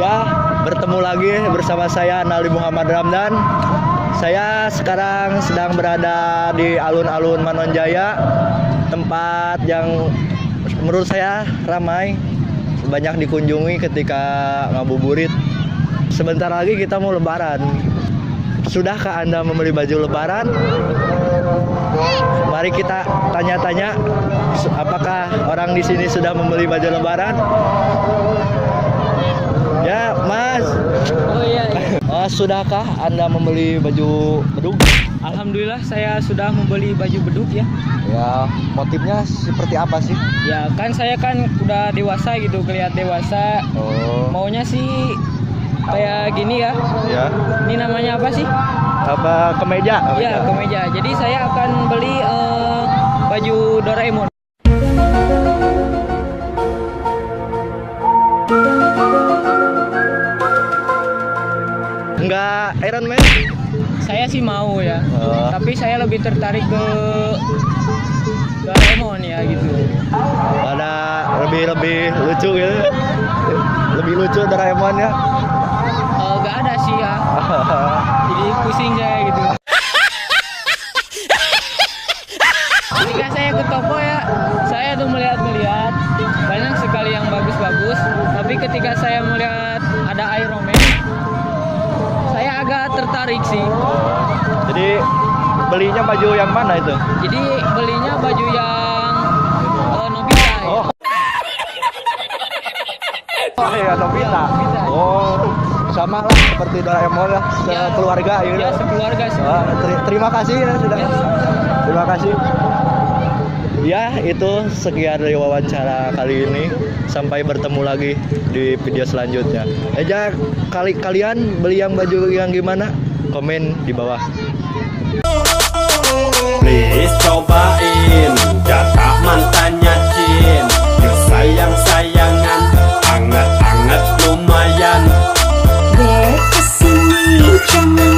Ya, bertemu lagi bersama saya Nali Muhammad Ramdan. Saya sekarang sedang berada di alun-alun Manonjaya, tempat yang menurut saya ramai, banyak dikunjungi ketika ngabuburit. Sebentar lagi kita mau lebaran. Sudahkah Anda membeli baju lebaran? Mari kita tanya-tanya, apakah orang di sini sudah membeli baju lebaran? Ya, Mas. Oh iya. Oh, sudahkah Anda membeli baju beduk? Alhamdulillah saya sudah membeli baju beduk ya. Ya, motifnya seperti apa sih? Ya kan saya kan udah dewasa gitu, kelihatan dewasa. Oh, Maunya sih kayak gini ya. ya. Ini namanya apa sih? Apa kemeja? Ya kemeja. Jadi saya akan beli baju Doraemon. Enggak Iron Man? Saya sih mau ya. Oh. Tapi saya lebih tertarik ke Doraemon ya gitu. Ada lebih lucu gitu. Lebih lucu Doraemon ya. Gak ada sih ya. Jadi pusing saya gitu. Ketika saya ke toko ya, saya tuh melihat-lihat banyak sekali yang bagus-bagus. Tapi ketika saya melihat ada Iron Man, saya agak tertarik sih. Jadi belinya baju yang mana itu? Jadi belinya baju yang Nobita ya. Oh. Oh iya, Nobita. Nobita. Oh, sama lah seperti Doraemon lah, sekeluarga gitu. Ya sekeluarga sih. Terima kasih ya sudah. Ya. Terima kasih. Ya, itu sekian dari wawancara kali ini. Sampai bertemu lagi di video selanjutnya. Kalian beli yang baju yang gimana? Komen di bawah. Please cobain jatah mantannya Cin. Yuk sayang-sayangan, anget-anget lumayan. Dek kesini jangan